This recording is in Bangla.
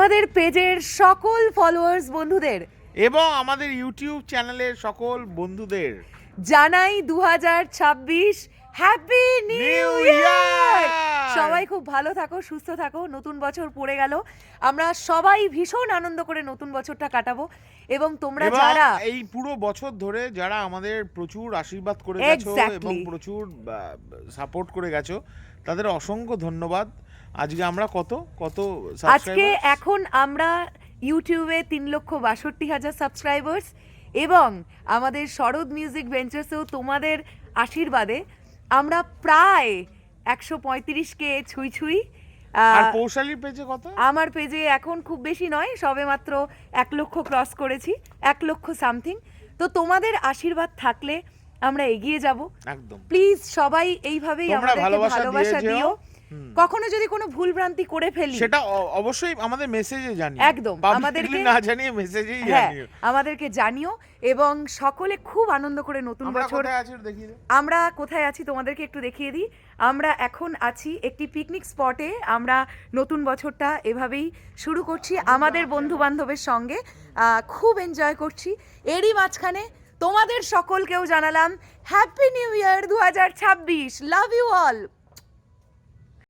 আমাদের পেজের সকল ফলোয়ার্স বন্ধুদের এবং আমাদের ইউটিউব চ্যানেলের সকল বন্ধুদের জানাই 2026 হ্যাপি নিউ ইয়ার। সবাই খুব ভালো থাকো, সুস্থ থাকো। নতুন বছর পড়ে গেল, আমরা সবাই ভীষণ আনন্দ করে নতুন বছরটা কাটাবো। এবং তোমরা যারা এই পুরো বছর ধরে যারা আমাদের প্রচুর আশীর্বাদ করে গেছো এবং প্রচুর সাপোর্ট করে গেছো, তাদের অসংখ্য ধন্যবাদ। আজকে আমরা কত আজকে এখন আমরা ইউটিউবে 3,62,000 সাবস্ক্রাইবার্স এবং আমাদের শরৎ মিউজিক ভেঞ্চার্সেও তোমাদের আশীর্বাদে আমরা প্রায় 135কে ছুঁই। আর পৌশালীর পেজে কত? আমার পেজে এখন খুব বেশি নয়, সবে মাত্র 1 লক্ষ ক্রস করেছি, 1 লক্ষ সামথিং। তো তোমাদের আশীর্বাদ থাকলে আমরা এগিয়ে যাব। একদম, প্লিজ সবাই এইভাবেই আমাদেরকে ভালোবাসা দিও। কখনো যদি কোনো ভুল ভ্রান্তি করে ফেলি সেটা অবশ্যই আমাদের মেসেজে জানিও। একদম, আমাদেরকে না জানিয়ে মেসেজেই জানিও। আমাদেরকে জানিও এবং সকলে খুব আনন্দ করে নতুন বছর। আমরা কোথায় আছি তোমাদেরকে একটু দেখিয়ে দিই। আমরা এখন আছি একটি পিকনিক স্পটে। আমরা নতুন বছরটা এভাবেই শুরু করছি আমাদের বন্ধু বান্ধবের সঙ্গে, খুব এনজয় করছি। এরই মাঝখানে তোমাদের সকলকেও জানালাম happy new year 2026। Love you all.